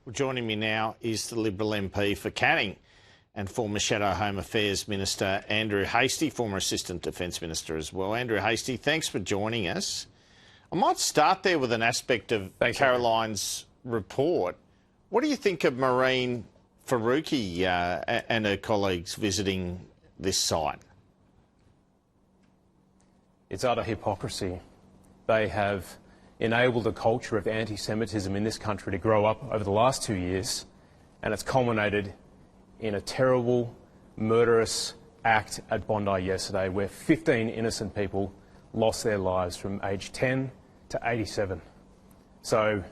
Well, joining me now is the Liberal MP for Canning and former Shadow Home Affairs Minister Andrew Hastie, former Assistant Defence Minister as well. Andrew Hastie, thanks for joining us. I might start there with an aspect of Caroline's report. What do you think of Marine Faruqi and her colleagues visiting this site? It's utter hypocrisy. They have enabled a culture of anti-Semitism in this country to grow up over the last 2 years, and it's culminated in a terrible, murderous act at Bondi yesterday where 15 innocent people lost their lives from age 10 to 87. So,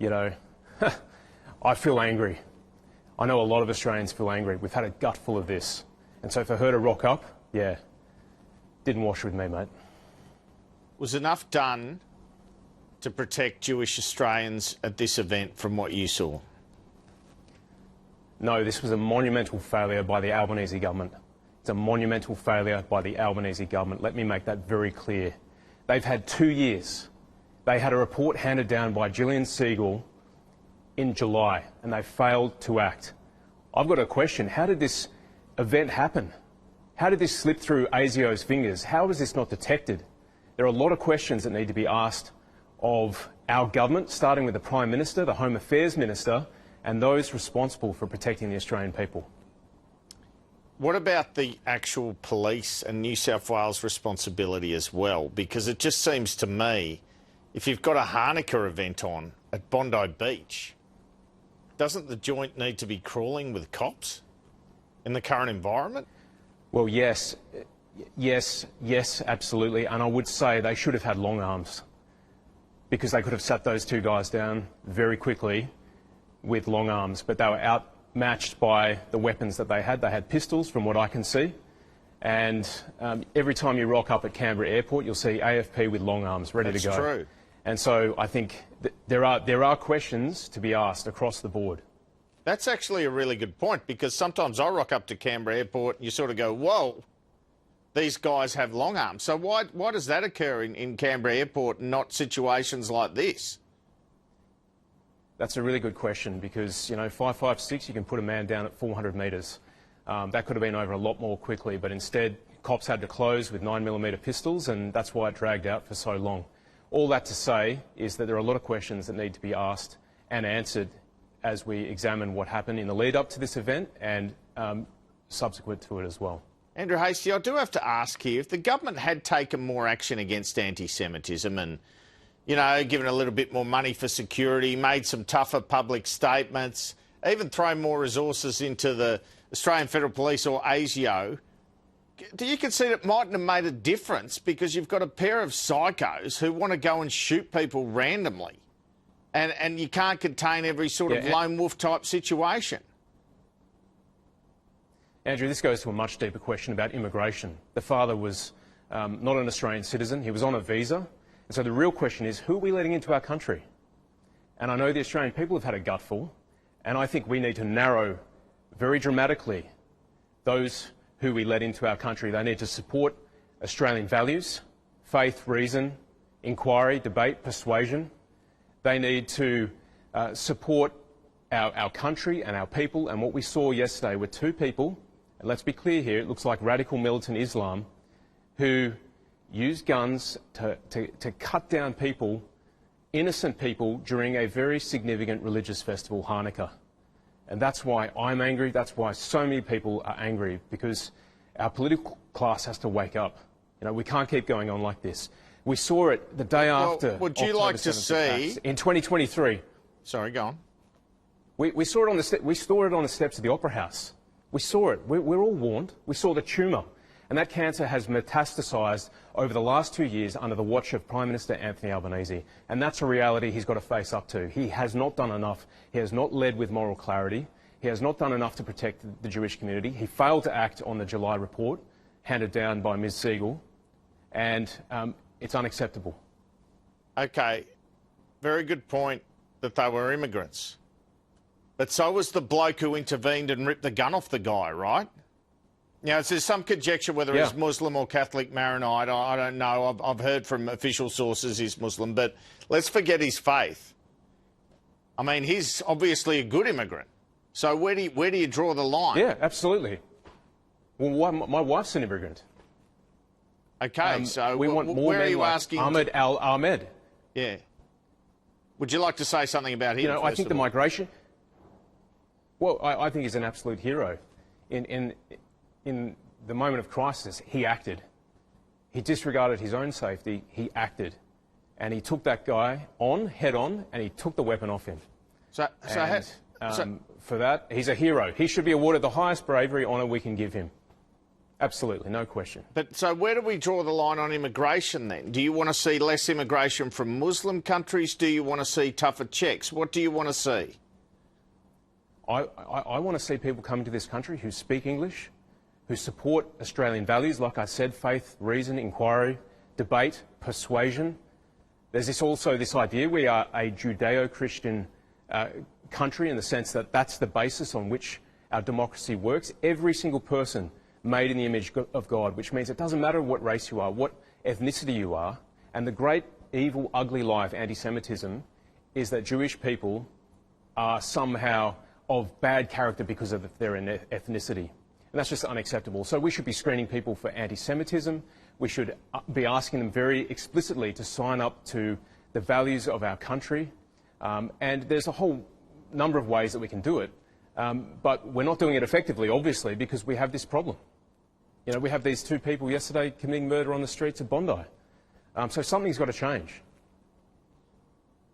you know, I feel angry. I know a lot of Australians feel angry. We've had a gutful of this. And so for her to rock up, yeah, didn't wash with me, mate. Was enough done to protect Jewish Australians at this event from what you saw? No, this was a monumental failure by the Albanese government. It's a monumental failure by the Albanese government. Let me make that very clear. They've had 2 years. They had a report handed down by Gillian Siegel in July, and they failed to act. I've got a question. How did this event happen? How did this slip through ASIO's fingers? How was this not detected? There are a lot of questions that need to be asked of our government, starting with the Prime Minister, the Home Affairs Minister, and those responsible for protecting the Australian people. What about the actual police and New South Wales responsibility as well? Because it just seems to me, if you've got a Hanukkah event on at Bondi Beach, doesn't the joint need to be crawling with cops in the current environment? Well, yes, absolutely. And I would say they should have had long arms, because they could have sat those two guys down very quickly with long arms, but they were outmatched by the weapons that they had. They had pistols, from what I can see, and every time you rock up at Canberra Airport, you'll see AFP with long arms ready to go. That's true. And so I think there are questions to be asked across the board. That's actually a really good point, because sometimes I rock up to Canberra Airport and you sort of go, whoa, these guys have long arms. So why does that occur in Canberra Airport and not situations like this? That's a really good question, because, you know, 5.56, you can put a man down at 400 metres. That could have been over a lot more quickly, but instead cops had to close with 9mm pistols, and that's why it dragged out for so long. All that to say is that there are a lot of questions that need to be asked and answered as we examine what happened in the lead up to this event and subsequent to it as well. Andrew Hastie, I do have to ask here, if the government had taken more action against anti-Semitism and, you know, given a little bit more money for security, made some tougher public statements, even thrown more resources into the Australian Federal Police or ASIO, do you concede it mightn't have made a difference, because you've got a pair of psychos who want to go and shoot people randomly, and you can't contain every sort of lone wolf type situation? Andrew, this goes to a much deeper question about immigration. The father was not an Australian citizen. He was on a visa. And so the real question is, who are we letting into our country? And I know the Australian people have had a gutful, and I think we need to narrow very dramatically those who we let into our country. They need to support Australian values, faith, reason, inquiry, debate, persuasion. They need to support our country and our people. And what we saw yesterday were two people, and let's be clear here, it looks like radical militant Islam, who used guns to cut down people, innocent people, during a very significant religious festival, Hanukkah. And that's why I'm angry, that's why so many people are angry, because our political class has to wake up. You know, we can't keep going on like this. We saw it the day after. Would you like to see in 2023? Sorry, go on. We saw it on the steps of the Opera House. We saw it. We're all warned. We saw the tumour, and that cancer has metastasised over the last 2 years under the watch of Prime Minister Anthony Albanese, and that's a reality he's got to face up to. He has not done enough. He has not led with moral clarity. He has not done enough to protect the Jewish community. He failed to act on the July report handed down by Ms Siegel, and it's unacceptable. Okay, very good point that they were immigrants. But so was the bloke who intervened and ripped the gun off the guy, right? Now, there's some conjecture whether he's Muslim or Catholic Maronite. I don't know. I've heard from official sources he's Muslim, but let's forget his faith. I mean, he's obviously a good immigrant. So where do you draw the line? Yeah, absolutely. Well, my wife's an immigrant. Okay, so we want more where men are you like asking? Ahmed Al-Ahmed. Yeah. Would you like to say something about him? You know, I think the migration. Well, I think he's an absolute hero. In the moment of crisis, he acted. He disregarded his own safety. He acted, and he took that guy on head on, and he took the weapon off him. For that, he's a hero. He should be awarded the highest bravery honour we can give him. Absolutely, no question. But so where do we draw the line on immigration then? Do you want to see less immigration from Muslim countries? Do you want to see tougher checks? What do you want to see? I want to see people coming to this country who speak English, who support Australian values, like I said, faith, reason, inquiry, debate, persuasion. There's also this idea we are a Judeo-Christian country in the sense that that's the basis on which our democracy works. Every single person made in the image of God, which means it doesn't matter what race you are, what ethnicity you are, and the great, evil, ugly lie of anti-Semitism is that Jewish people are somehow of bad character because of their ethnicity. And that's just unacceptable. So we should be screening people for anti-Semitism. We should be asking them very explicitly to sign up to the values of our country. And there's a whole number of ways that we can do it. But we're not doing it effectively, obviously, because we have this problem. You know, we have these two people yesterday committing murder on the streets of Bondi. So something's got to change.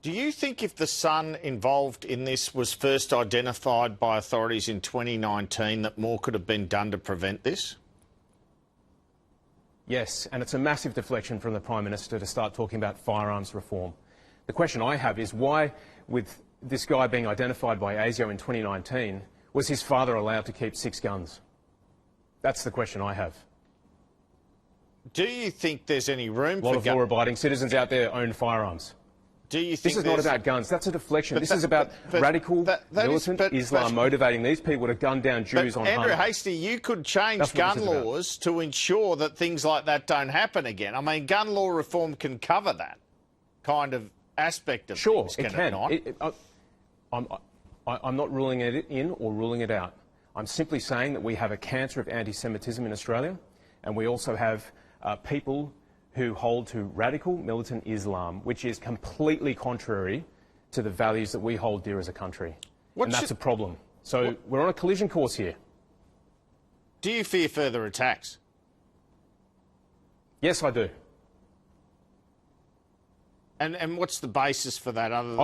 Do you think if the son involved in this was first identified by authorities in 2019 that more could have been done to prevent this? Yes, and it's a massive deflection from the Prime Minister to start talking about firearms reform. The question I have is why, with this guy being identified by ASIO in 2019, was his father allowed to keep 6 guns? That's the question I have. Do you think there's any room for... A lot of law-abiding citizens out there own firearms. Do you think this is not about guns. That's a deflection. This is about radical, militant Islam motivating these people to gun down Jews on Andrew Hastie, you could change gun laws to ensure that things like that don't happen again. I mean, gun law reform can cover that kind of aspect of things, it can. I'm not ruling it in or ruling it out. I'm simply saying that we have a cancer of anti-Semitism in Australia, and we also have people who hold to radical militant Islam, which is completely contrary to the values that we hold dear as a country. And that's a problem. So we're on a collision course here. Do you fear further attacks? Yes, I do. And what's the basis for that? Other than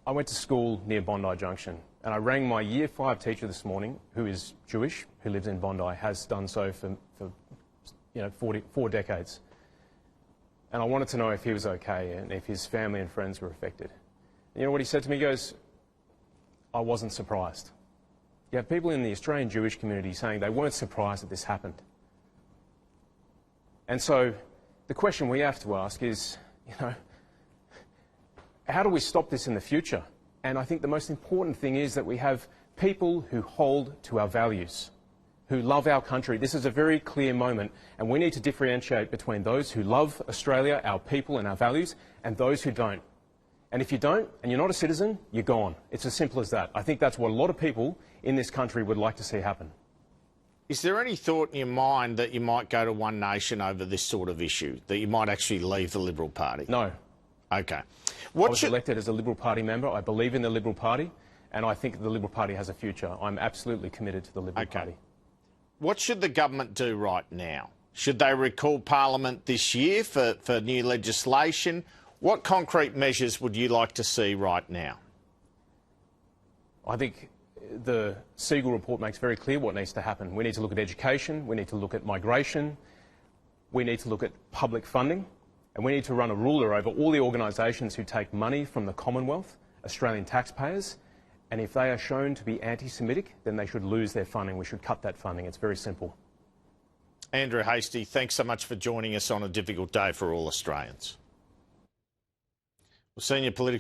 I went to school near Bondi Junction, and I rang my Year 5 teacher this morning, who is Jewish, who lives in Bondi, has done so for 4 decades. And I wanted to know if he was okay and if his family and friends were affected. And you know what he said to me? He goes, I wasn't surprised. You have people in the Australian Jewish community saying they weren't surprised that this happened. And so the question we have to ask is, how do we stop this in the future? And I think the most important thing is that we have people who hold to our values, who love our country. This is a very clear moment, and we need to differentiate between those who love Australia, our people and our values, and those who don't. And if you don't, and you're not a citizen, you're gone. It's as simple as that. I think that's what a lot of people in this country would like to see happen. Is there any thought in your mind that you might go to One Nation over this sort of issue, that you might actually leave the Liberal Party? No. Okay. I was elected as a Liberal Party member. I believe in the Liberal Party, and I think the Liberal Party has a future. I'm absolutely committed to the Liberal Party. What should the government do right now? Should they recall Parliament this year for new legislation? What concrete measures would you like to see right now? I think the Siegel report makes very clear what needs to happen. We need to look at education, we need to look at migration, we need to look at public funding, and we need to run a ruler over all the organisations who take money from the Commonwealth, Australian taxpayers, and if they are shown to be anti-Semitic, then they should lose their funding. We should cut that funding. It's very simple. Andrew Hastie, thanks so much for joining us on a difficult day for all Australians. Senior political